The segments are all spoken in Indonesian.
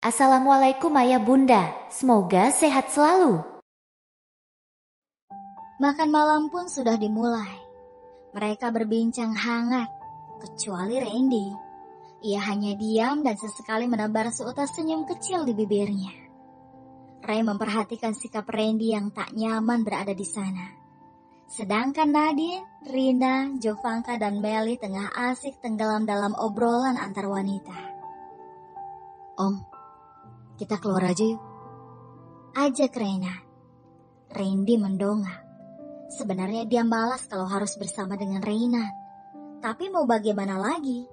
Assalamualaikum ayah bunda, semoga sehat selalu. Makan malam pun sudah dimulai. Mereka berbincang hangat, kecuali Randy. Ia hanya diam dan sesekali menebar seutas senyum kecil di bibirnya. Ray memperhatikan sikap Randy yang tak nyaman berada di sana. Sedangkan Nadine, Rina, Jovanka, dan Melly tengah asik tenggelam dalam obrolan antar wanita. Om, kita keluar aja yuk. Ajak Reina. Randy mendongak. Sebenarnya dia malas kalau harus bersama dengan Reina. Tapi mau bagaimana lagi?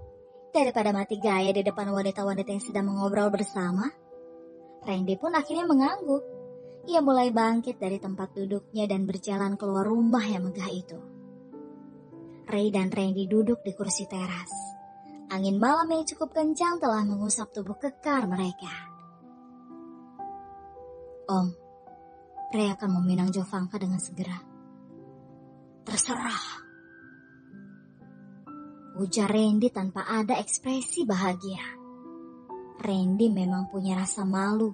Daripada mati gaya di depan wanita-wanita yang sedang mengobrol bersama. Randy pun akhirnya mengangguk. Ia mulai bangkit dari tempat duduknya dan berjalan keluar rumah yang megah itu. Ray dan Randy duduk di kursi teras. Angin malam yang cukup kencang telah mengusap tubuh kekar mereka. Om, Ray akan meminang Jovanka dengan segera. Terserah, ujar Randy tanpa ada ekspresi bahagia. Randy memang punya rasa malu,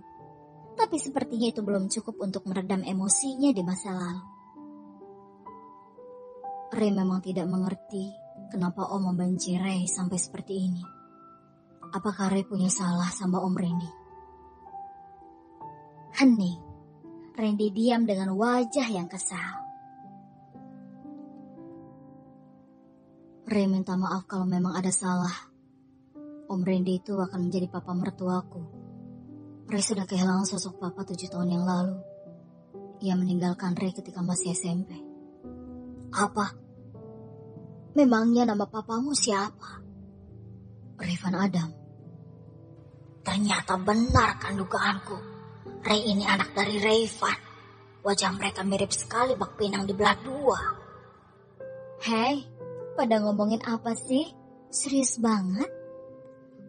tapi sepertinya itu belum cukup untuk meredam emosinya di masa lalu. Ray memang tidak mengerti kenapa Om membenci Ray sampai seperti ini. Apakah Ray punya salah sama Om Randy? Hening. Randy diam dengan wajah yang kesal. Ray minta maaf kalau memang ada salah. Om Randy itu akan menjadi papa mertuaku. Ray sudah kehilangan sosok papa 7 tahun yang lalu. Ia meninggalkan Ray ketika masih SMP. Apa? Memangnya nama papamu siapa? Rayvan Adam. Ternyata benar kan dugaanku. Ray ini anak dari Rayvan. Wajah mereka mirip sekali bak pinang dibelah 2. Hei, pada ngomongin apa sih? Serius banget?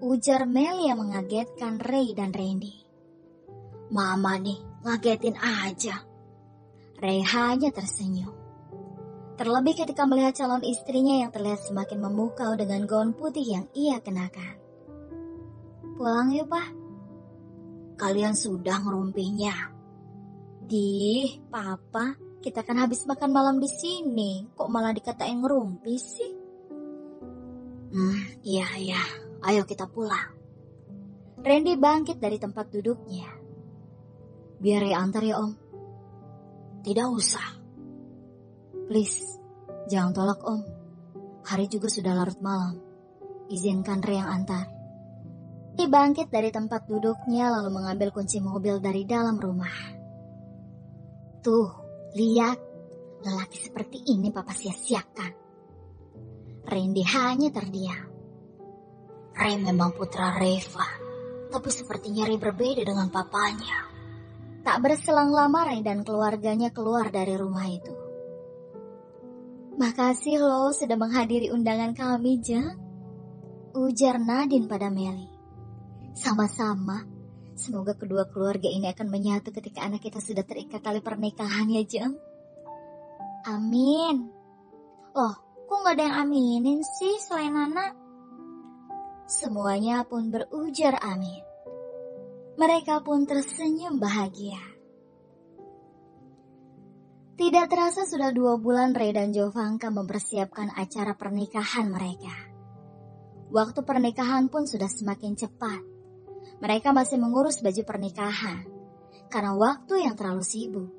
Ujar Mel yang mengagetkan Ray dan Randy. Mama nih, ngagetin aja. Ray hanya tersenyum. Terlebih ketika melihat calon istrinya yang terlihat semakin memukau dengan gaun putih yang ia kenakan. Pulang yuk, Pak. Kalian sudah ngerumpinya. Papa, kita kan habis makan malam di sini. Kok malah dikatain ngerumpi sih? Iya. Ayo kita pulang. Randy bangkit dari tempat duduknya. Biar Ray antar ya, Om. Tidak usah. Please, jangan tolak, Om. Hari juga sudah larut malam. Izinkan Ray yang antar. Dia bangkit dari tempat duduknya lalu mengambil kunci mobil dari dalam rumah. Tuh, lihat. Lelaki seperti ini papa sia-siakan. Randy hanya terdiam. Ray memang putra Reva, tapi sepertinya Ray berbeda dengan papanya. Tak berselang lama Ray dan keluarganya keluar dari rumah itu. Makasih lo sudah menghadiri undangan kami, Jeng. Ujar Nadine pada Melly. Sama-sama. Semoga kedua keluarga ini akan menyatu ketika anak kita sudah terikat tali pernikahan ya, Jeng. Amin. Loh, kok gak ada yang aminin sih selain anak? Semuanya pun berujar amin. Mereka pun tersenyum bahagia. Tidak terasa sudah 2 bulan Ray dan Jovanka mempersiapkan acara pernikahan mereka. Waktu pernikahan pun sudah semakin cepat. Mereka masih mengurus baju pernikahan karena waktu yang terlalu sibuk.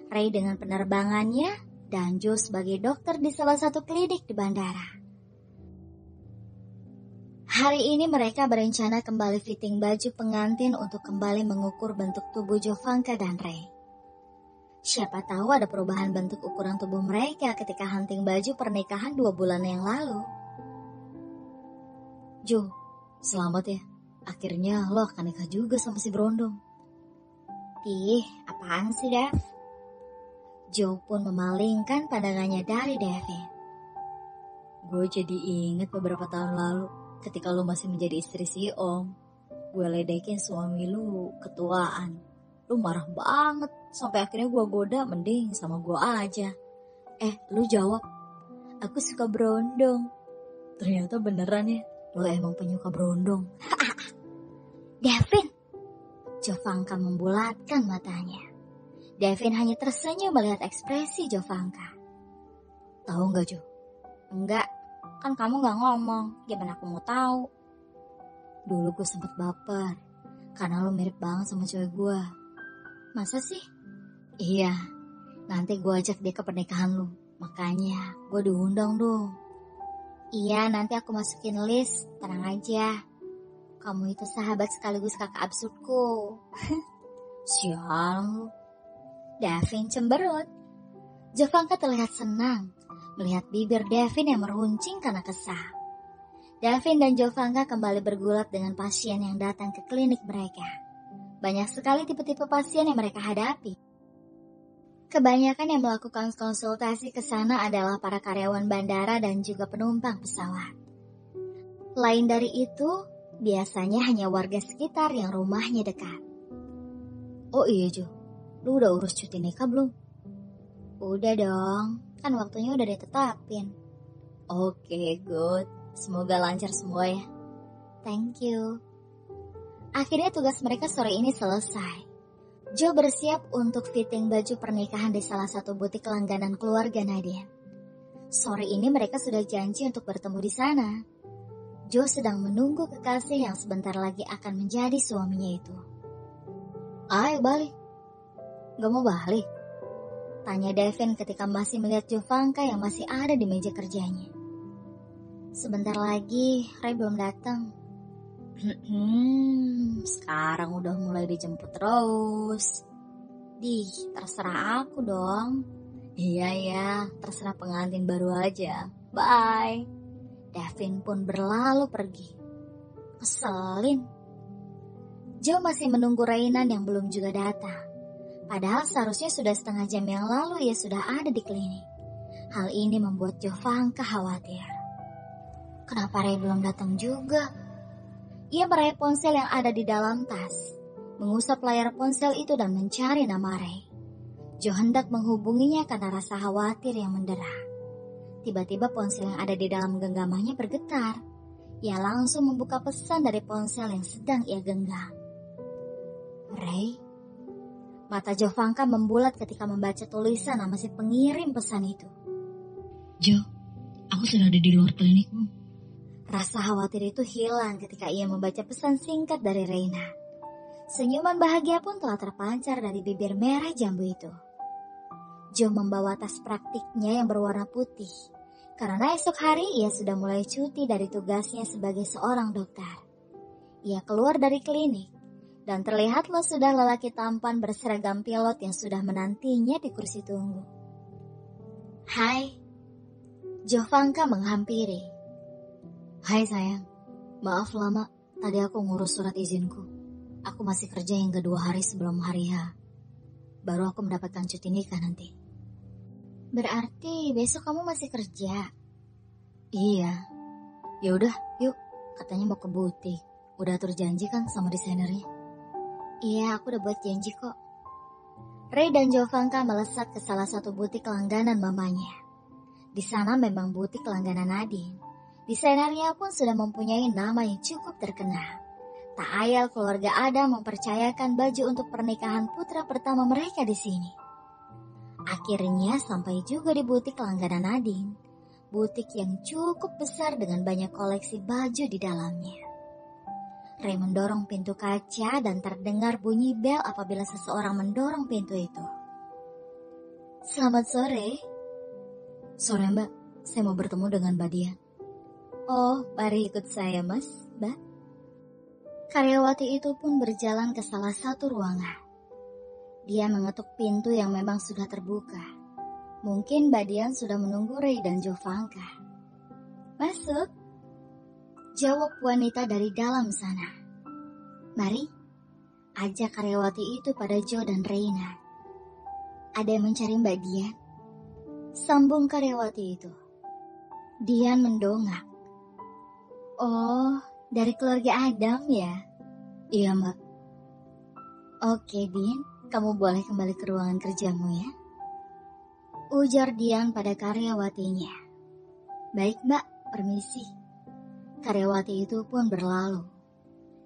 Ray dengan penerbangannya dan Jo sebagai dokter di salah satu klinik di bandara. Hari ini mereka berencana kembali fitting baju pengantin untuk kembali mengukur bentuk tubuh Jovanka dan Ray. Siapa tahu ada perubahan bentuk ukuran tubuh mereka ketika hunting baju pernikahan 2 bulan yang lalu. Jo, selamat ya. Akhirnya lo akan nikah juga sama si Berondong. Apaan sih, Dev? Jo pun memalingkan pandangannya dari Devin. Gue jadi inget beberapa tahun lalu ketika lo masih menjadi istri si Om. Gue ledekin suami lu ketuaan. Lu marah banget sampai akhirnya gue goda mending sama gue aja. Lu jawab, aku suka Berondong. Ternyata beneran ya, lo emang penyuka Berondong. Devin, Jovanka membulatkan matanya. Devin hanya tersenyum melihat ekspresi Jovanka. Tahu nggak Jo? Enggak, kan kamu nggak ngomong. Gimana aku mau tahu? Dulu gue sempet baper karena lo mirip banget sama cewek gue. Masa sih? Iya, nanti gue ajak dia ke pernikahan lo. Makanya gue diundang dong. Iya, nanti aku masukin list. Tenang aja. Kamu itu sahabat sekaligus kakak absurdku. Sial lu. Devin cemberut. Jovanka terlihat senang melihat bibir Devin yang meruncing karena kesal. Devin dan Jovanka kembali bergulat dengan pasien yang datang ke klinik mereka. Banyak sekali tipe-tipe pasien yang mereka hadapi. Kebanyakan yang melakukan konsultasi ke sana adalah para karyawan bandara dan juga penumpang pesawat. Lain dari itu, biasanya hanya warga sekitar yang rumahnya dekat. Oh iya Jo, lu udah urus cuti nikah belum? Udah dong, kan waktunya udah ditetapin. Oke, good. Semoga lancar semua ya. Thank you. Akhirnya tugas mereka sore ini selesai. Joe bersiap untuk fitting baju pernikahan di salah satu butik langganan keluarga Nadine. Sore ini mereka sudah janji untuk bertemu di sana. Joe sedang menunggu kekasih yang sebentar lagi akan menjadi suaminya itu. Ayo balik. Gak mau balik? Tanya Devin ketika masih melihat Jovanka yang masih ada di meja kerjanya. Sebentar lagi, Ray belum datang. Sekarang udah mulai dijemput terus. Terserah aku dong. Iya ya, terserah pengantin baru aja. Bye. Devin pun berlalu pergi. Keselin. Joe masih menunggu Reynan yang belum juga datang. Padahal seharusnya sudah setengah jam yang lalu ia sudah ada di klinik. Hal ini membuat Jovanka khawatir. Kenapa Ray belum datang juga? Ia meraih ponsel yang ada di dalam tas, mengusap layar ponsel itu dan mencari nama Ray. Joe hendak menghubunginya karena rasa khawatir yang mendera. Tiba-tiba ponsel yang ada di dalam genggamannya bergetar. Ia langsung membuka pesan dari ponsel yang sedang ia genggam. Ray? Mata Jovanka membulat ketika membaca tulisan nama si pengirim pesan itu. Jo, aku sudah ada di luar klinikmu. Rasa khawatir itu hilang ketika ia membaca pesan singkat dari Reina. Senyuman bahagia pun telah terpancar dari bibir merah jambu itu. Joe membawa tas praktiknya yang berwarna putih. Karena esok hari ia sudah mulai cuti dari tugasnya sebagai seorang dokter. Ia keluar dari klinik dan terlihatlah sudah lelaki tampan berseragam pilot yang sudah menantinya di kursi tunggu. Hai, Jovanka menghampiri. Hai sayang, maaf lama, tadi aku ngurus surat izinku. Aku masih kerja hingga 2 hari sebelum hari H. Baru aku mendapatkan cuti nikah nanti. Berarti besok kamu masih kerja? Iya. Ya udah, yuk. Katanya mau ke butik. Udah atur janji kan sama desainernya? Iya, aku udah buat janji kok. Ray dan Jovanka melesat ke salah satu butik langganan mamanya. Di sana memang butik langganan Nadine. Desainernya pun sudah mempunyai nama yang cukup terkenal. Tak ayal keluarga Adam mempercayakan baju untuk pernikahan putra pertama mereka di sini. Akhirnya sampai juga di butik langganan Nadine. Butik yang cukup besar dengan banyak koleksi baju di dalamnya. Ray mendorong pintu kaca dan terdengar bunyi bel apabila seseorang mendorong pintu itu. Selamat sore. Sore mbak, saya mau bertemu dengan Mbak Dian. Oh, mari ikut saya mas, mbak. Karyawati itu pun berjalan ke salah satu ruangan. Dia mengetuk pintu yang memang sudah terbuka. Mungkin Mbak Dian sudah menunggu Ray dan Jovanka. Masuk, jawab wanita dari dalam sana. Mari, ajak karyawati itu pada Joe dan Reina. Ada yang mencari Mbak Dian? Sambung karyawati itu. Dian mendongak. Oh, dari keluarga Adam ya? Iya mbak. Oke Dian, kamu boleh kembali ke ruangan kerjamu ya. Ujar Dian pada karyawatinya. Baik mbak, permisi. Karyawati itu pun berlalu.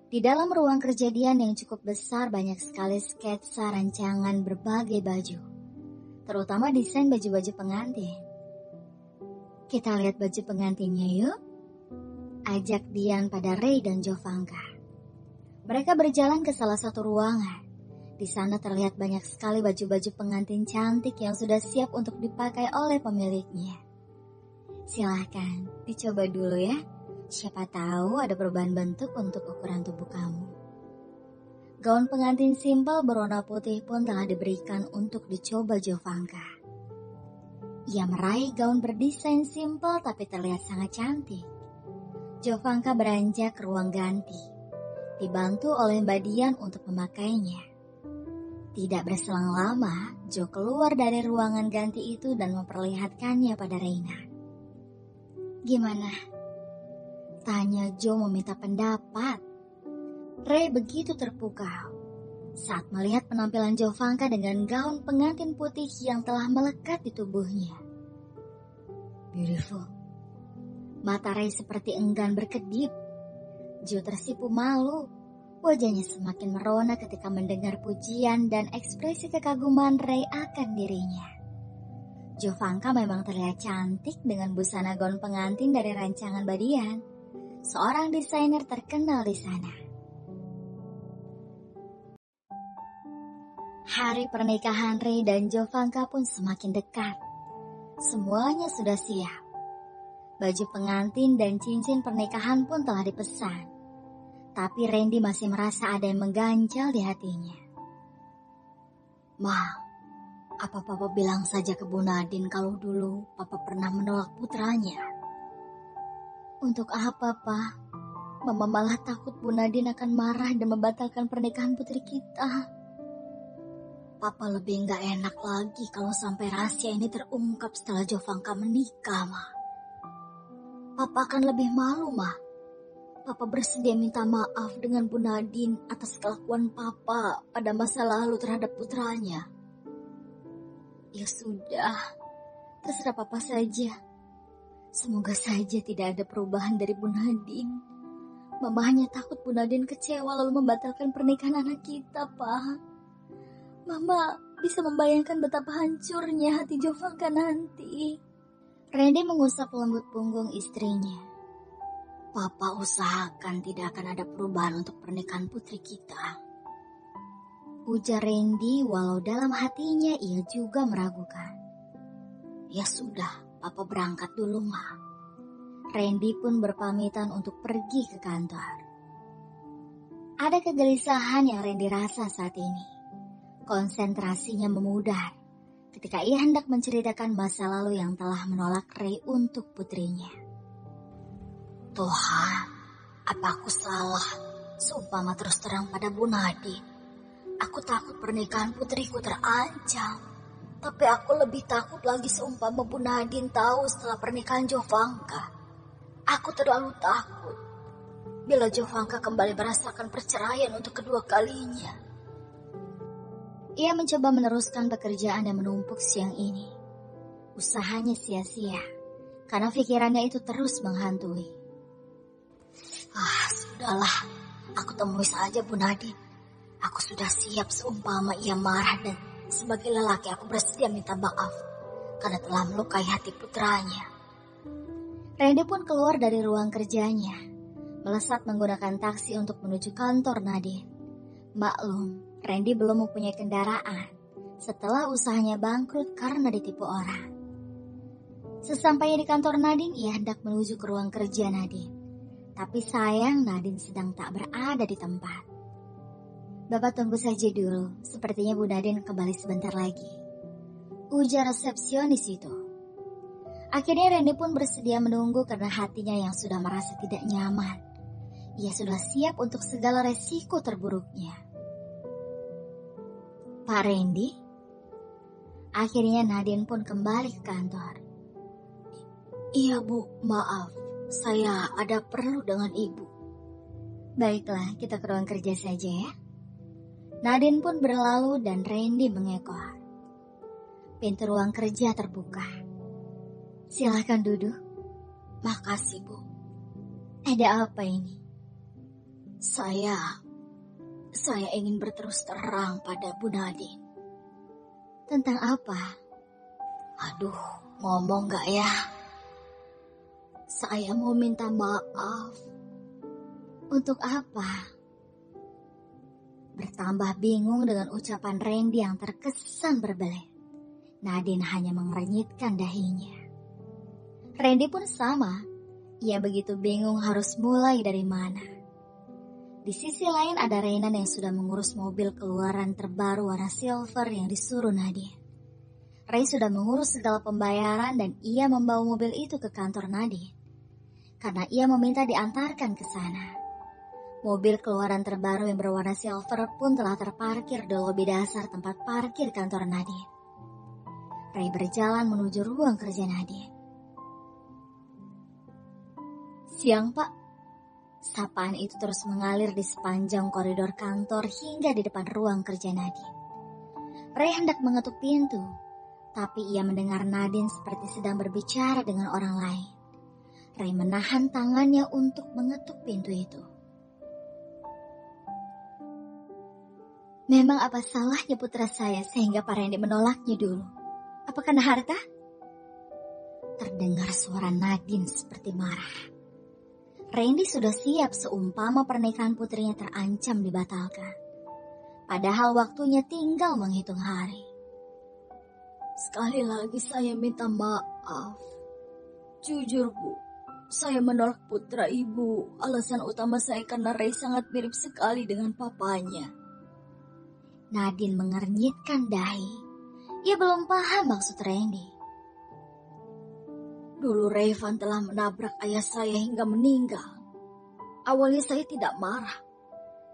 Di dalam ruang kejadian yang cukup besar banyak sekali sketsa rancangan berbagai baju, terutama desain baju-baju pengantin. Kita lihat baju pengantinnya yuk, ajak Dian pada Ray dan Jovanka. Mereka berjalan ke salah satu ruangan. Di sana terlihat banyak sekali baju-baju pengantin cantik yang sudah siap untuk dipakai oleh pemiliknya. Silahkan dicoba dulu ya. Siapa tahu ada perubahan bentuk untuk ukuran tubuh kamu. Gaun pengantin simpel berwarna putih pun telah diberikan untuk dicoba Jovanka. Ia meraih gaun berdesain simpel tapi terlihat sangat cantik. Jovanka beranjak ke ruang ganti, dibantu oleh Mbak Dian untuk memakainya. Tidak berselang lama, Jo keluar dari ruangan ganti itu dan memperlihatkannya pada Reina. Gimana? Tanya Jo meminta pendapat. Ray begitu terpukau saat melihat penampilan Jovanka dengan gaun pengantin putih yang telah melekat di tubuhnya. Beautiful. Mata Ray seperti enggan berkedip. Jo tersipu malu. Wajahnya semakin merona ketika mendengar pujian dan ekspresi kekaguman Ray akan dirinya. Jovanka memang terlihat cantik dengan busana gaun pengantin dari rancangan Badian, seorang desainer terkenal di sana. Hari pernikahan Ray dan Jovanka pun semakin dekat. Semuanya sudah siap. Baju pengantin dan cincin pernikahan pun telah dipesan. Tapi Randy masih merasa ada yang mengganjal di hatinya. Ma, apa Papa bilang saja ke Bu Nadine kalau dulu Papa pernah menolak putranya? Untuk apa, Pak? Mama malah takut Bu Nadine akan marah dan membatalkan pernikahan putri kita. Papa lebih gak enak lagi kalau sampai rahasia ini terungkap setelah Jovanka menikah, Ma. Papa akan lebih malu, Ma. Papa bersedia minta maaf dengan Bu Nadine atas kelakuan Papa pada masa lalu terhadap putranya. Ya sudah, terserah Papa saja. Semoga saja tidak ada perubahan dari Bu Nadine. Mama hanya takut Bu Nadine kecewa lalu membatalkan pernikahan anak kita, Pak. Mama bisa membayangkan betapa hancurnya hati Jovanka nanti. Randy mengusap lembut punggung istrinya. Papa usahakan tidak akan ada perubahan untuk pernikahan putri kita. Ujar Randy walau dalam hatinya ia juga meragukan. Ya sudah, Papa berangkat dulu, Ma. Randy pun berpamitan untuk pergi ke kantor. Ada kegelisahan yang Randy rasa saat ini. Konsentrasinya memudar ketika ia hendak menceritakan masa lalu yang telah menolak Ray untuk putrinya. Tuhan, apa aku salah? Seumpama terus terang pada Bu Nadine. Aku takut pernikahan putriku terancam. Tapi aku lebih takut lagi seumpama Bu Nadine tahu setelah pernikahan Jovanka. Aku terlalu takut bila Jovanka kembali merasakan perceraian untuk kedua kalinya. Ia mencoba meneruskan pekerjaan yang menumpuk siang ini. Usahanya sia-sia karena pikirannya itu terus menghantui. Sudahlah, aku temui saja Bu Nadine. Aku sudah siap seumpama ia marah dan sebagai lelaki aku bersedia minta maaf karena telah melukai hati putranya. Randy pun keluar dari ruang kerjanya, melesat menggunakan taksi untuk menuju kantor Nadine. Maklum, Randy belum mempunyai kendaraan setelah usahanya bangkrut karena ditipu orang. Sesampainya di kantor Nadine, ia hendak menuju ke ruang kerja Nadine. Tapi sayang Nadine sedang tak berada di tempat. Bapak tunggu saja dulu, sepertinya Bu Nadine kembali sebentar lagi. Ujar resepsionis itu. Akhirnya Randy pun bersedia menunggu karena hatinya yang sudah merasa tidak nyaman. Ia sudah siap untuk segala resiko terburuknya. Pak Randy? Akhirnya Nadine pun kembali ke kantor. Iya Bu, maaf. Saya ada perlu dengan Ibu. Baiklah, kita ke ruang kerja saja ya. Nadine pun berlalu dan Randy mengekor. Pintu ruang kerja terbuka. Silakan duduk. Makasih Bu. Ada apa ini? Saya ingin berterus terang pada Bu Nadine. Tentang apa? Aduh, ngomong gak ya? Saya mau minta maaf. Untuk apa? Bertambah bingung dengan ucapan Randy yang terkesan berbelit. Nadine hanya mengernyitkan dahinya. Randy pun sama. Ia begitu bingung harus mulai dari mana. Di sisi lain ada Reynan yang sudah mengurus mobil keluaran terbaru warna silver yang disuruh Nadine. Ray sudah mengurus segala pembayaran dan ia membawa mobil itu ke kantor Nadine. Karena ia meminta diantarkan ke sana. Mobil keluaran terbaru yang berwarna silver pun telah terparkir di lobi dasar tempat parkir kantor Nadine. Ray berjalan menuju ruang kerja Nadine. Siang, Pak. Sapaan itu terus mengalir di sepanjang koridor kantor hingga di depan ruang kerja Nadine. Ray hendak mengetuk pintu, tapi ia mendengar Nadine seperti sedang berbicara dengan orang lain. Ray menahan tangannya untuk mengetuk pintu itu. Memang apa salahnya putra saya sehingga Pak Randy menolaknya dulu? Apa karena harta? Terdengar suara Nadine seperti marah. Randy sudah siap seumpama pernikahan putrinya terancam dibatalkan. Padahal waktunya tinggal menghitung hari. Sekali lagi saya minta maaf. Jujur Bu, saya menolak putra ibu. Alasan utama saya karena Ray sangat mirip sekali dengan papanya. Nadine mengernyitkan dahi. Ia belum paham maksud Randy. Dulu Rayvan telah menabrak ayah saya hingga meninggal. Awalnya saya tidak marah,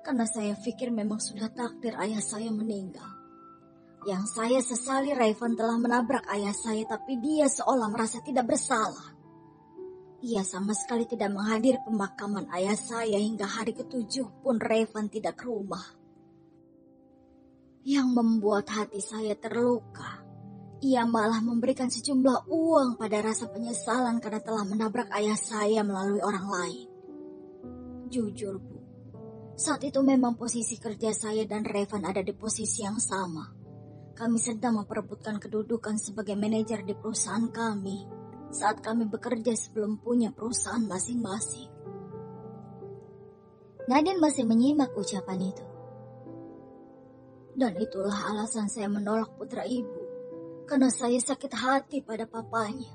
karena saya pikir memang sudah takdir ayah saya meninggal. Yang saya sesali Rayvan telah menabrak ayah saya, tapi dia seolah merasa tidak bersalah. Ia sama sekali tidak menghadiri pemakaman ayah saya hingga hari ke-7 pun Rayvan tidak ke rumah. Yang membuat hati saya terluka, ia malah memberikan sejumlah uang pada rasa penyesalan karena telah menabrak ayah saya melalui orang lain. Jujur Bu, saat itu memang posisi kerja saya dan Rayvan ada di posisi yang sama. Kami sedang memperebutkan kedudukan sebagai manajer di perusahaan kami saat kami bekerja sebelum punya perusahaan masing-masing. Nadine masih menyimak ucapan itu. Dan itulah alasan saya menolak putra ibu. Karena saya sakit hati pada papanya.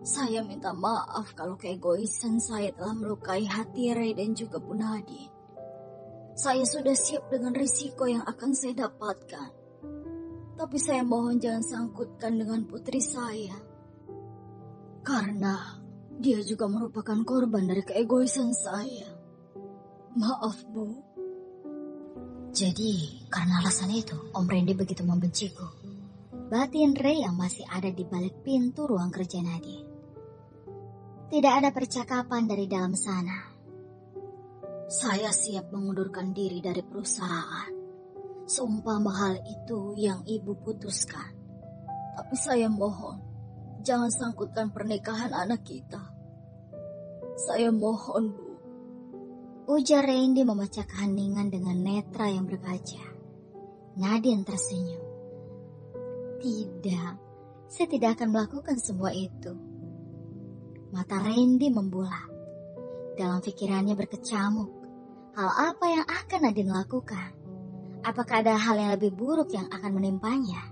Saya minta maaf kalau keegoisan saya telah melukai hati Ray dan juga Bu Nadine. Saya sudah siap dengan risiko yang akan saya dapatkan. Tapi saya mohon jangan sangkutkan dengan putri saya. Karena dia juga merupakan korban dari keegoisan saya. Maaf Bu. Jadi karena alasan itu Om Randy begitu membenciku. Batin Ray yang masih ada di balik pintu ruang kerja Nadine. Tidak ada percakapan dari dalam sana. Saya siap mengundurkan diri dari perusahaan. Seumpama hal itu yang ibu putuskan. Tapi saya mohon, jangan sangkutkan pernikahan anak kita. Saya mohon Bu. Ujar Randy memecah keheningan dengan netra yang berkaca. Nadine tersenyum. Tidak, saya tidak akan melakukan semua itu. Mata Randy membulat. Dalam pikirannya berkecamuk. Hal apa yang akan Nadine lakukan? Apakah ada hal yang lebih buruk yang akan menimpanya?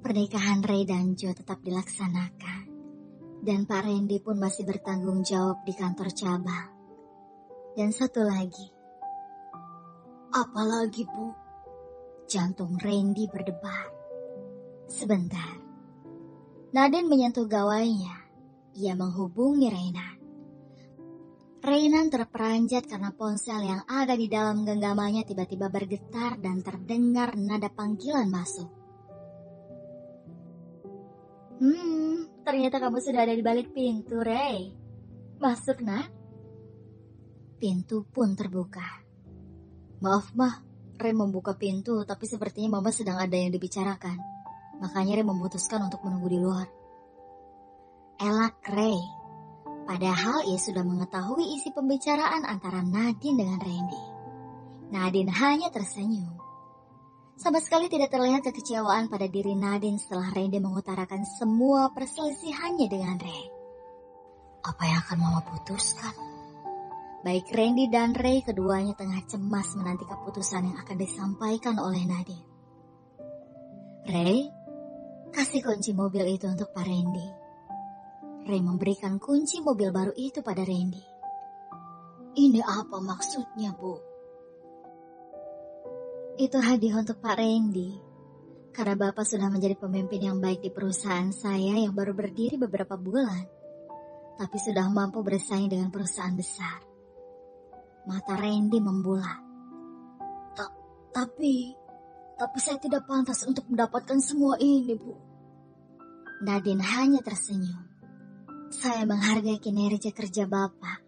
Pernikahan Ray dan Joe tetap dilaksanakan. Dan Pak Randy pun masih bertanggung jawab di kantor cabang. Dan satu lagi. Apa lagi Bu? Jantung Randy berdebar. Sebentar. Nadine menyentuh gawainya. Ia menghubungi Reynan. Reynan terperanjat karena ponsel yang ada di dalam genggamannya tiba-tiba bergetar dan terdengar nada panggilan masuk. Ternyata kamu sudah ada di balik pintu, Ray. Masuk, nak. Pintu pun terbuka. Maaf, Mah. Ray membuka pintu, tapi sepertinya Mama sedang ada yang dibicarakan. Makanya Ray memutuskan untuk menunggu di luar. Elak Ray. Padahal ia sudah mengetahui isi pembicaraan antara Nadine dengan Randy. Nadine hanya tersenyum. Sama sekali tidak terlihat kekecewaan pada diri Nadine setelah Randy mengutarakan semua perselisihannya dengan Ray. Apa yang akan Mama putuskan? Baik Randy dan Ray keduanya tengah cemas menanti keputusan yang akan disampaikan oleh Nadine. Ray, kasih kunci mobil itu untuk Pak Randy. Ray memberikan kunci mobil baru itu pada Randy. Ini apa maksudnya, Bu? Itu hadiah untuk Pak Randy. Karena Bapak sudah menjadi pemimpin yang baik di perusahaan saya yang baru berdiri beberapa bulan. Tapi sudah mampu bersaing dengan perusahaan besar. Mata Randy membulat. Tapi saya tidak pantas untuk mendapatkan semua ini, Bu. Nadine hanya tersenyum. Saya menghargai kinerja kerja Bapak.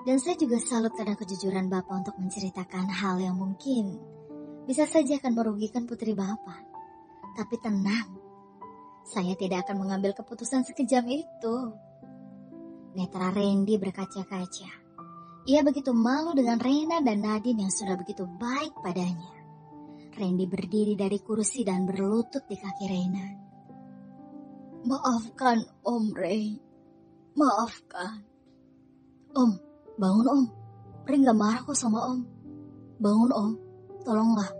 Dan saya juga salut karena kejujuran Bapak untuk menceritakan hal yang mungkin bisa saja akan merugikan putri Bapak. Tapi tenang, saya tidak akan mengambil keputusan sekejam itu. Netra Randy berkaca-kaca. Ia begitu malu dengan Rena dan Nadine yang sudah begitu baik padanya. Randy berdiri dari kursi dan berlutut di kaki Rena. Maafkan Om Ray. Maafkan. Om, bangun Om. Ray gak marah kok sama Om. Bangun Om, tolonglah.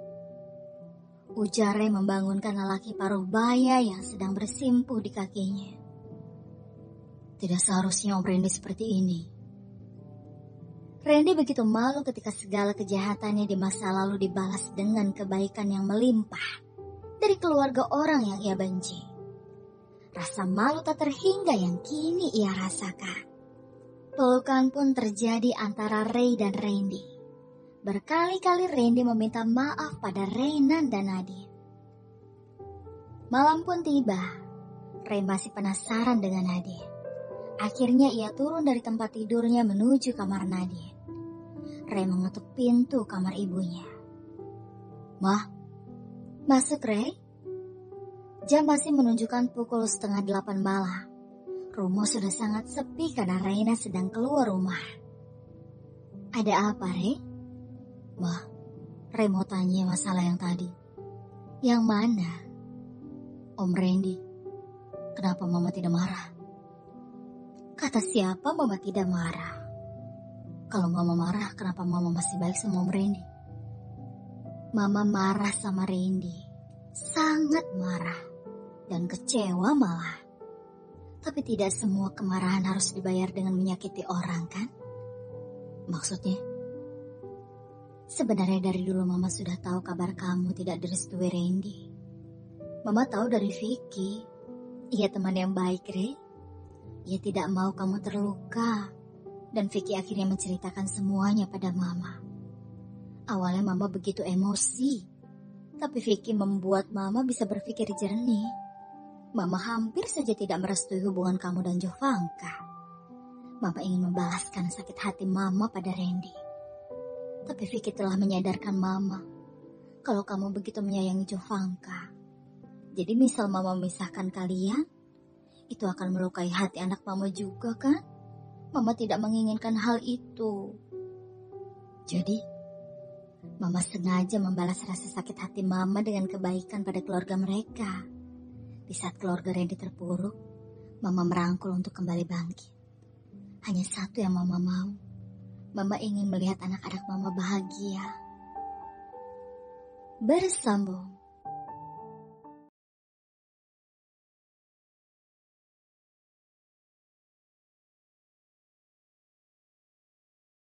Ujar Ray membangunkan lelaki paruh baya yang sedang bersimpuh di kakinya. Tidak seharusnya Om Randy seperti ini. Randy begitu malu ketika segala kejahatannya di masa lalu dibalas dengan kebaikan yang melimpah dari keluarga orang yang ia benci. Rasa malu tak terhingga yang kini ia rasakan. Pelukan pun terjadi antara Ray dan Randy. Berkali-kali Randy meminta maaf pada Rena dan Nadine. Malam pun tiba. Ray masih penasaran dengan Nadine. Akhirnya ia turun dari tempat tidurnya menuju kamar Nadine. Ray mengetuk pintu kamar ibunya. Mah, masuk Ray. Jam masih menunjukkan pukul 7:30 malam. Rumah sudah sangat sepi karena Rena sedang keluar rumah. Ada apa, Ray? Mah, Ray mau tanya masalah yang tadi. Yang mana? Om Randy, kenapa Mama tidak marah? Kata siapa Mama tidak marah? Kalau Mama marah, kenapa Mama masih baik sama Om Randy? Mama marah sama Randy. Sangat marah. Dan kecewa malah. Tapi tidak semua kemarahan harus dibayar dengan menyakiti orang, kan? Maksudnya? Sebenarnya dari dulu Mama sudah tahu kabar kamu tidak direstui Randy. Mama tahu dari Vicky. Ia teman yang baik, Ray. Ia tidak mau kamu terluka. Dan Vicky akhirnya menceritakan semuanya pada Mama. Awalnya Mama begitu emosi. Tapi Vicky membuat Mama bisa berpikir jernih. Mama hampir saja tidak merestui hubungan kamu dan Jovanka. Mama ingin membalaskan sakit hati Mama pada Randy. Tapi Vicky telah menyadarkan Mama kalau kamu begitu menyayangi Jovanka. Jadi misal Mama memisahkan kalian, itu akan melukai hati anak Mama juga, kan? Mama tidak menginginkan hal itu. Jadi, Mama sengaja membalas rasa sakit hati Mama dengan kebaikan pada keluarga mereka. Di saat keluarga Randy terpuruk, Mama merangkul untuk kembali bangkit. Hanya satu yang Mama mau. Mama ingin melihat anak-anak Mama bahagia. Bersambung.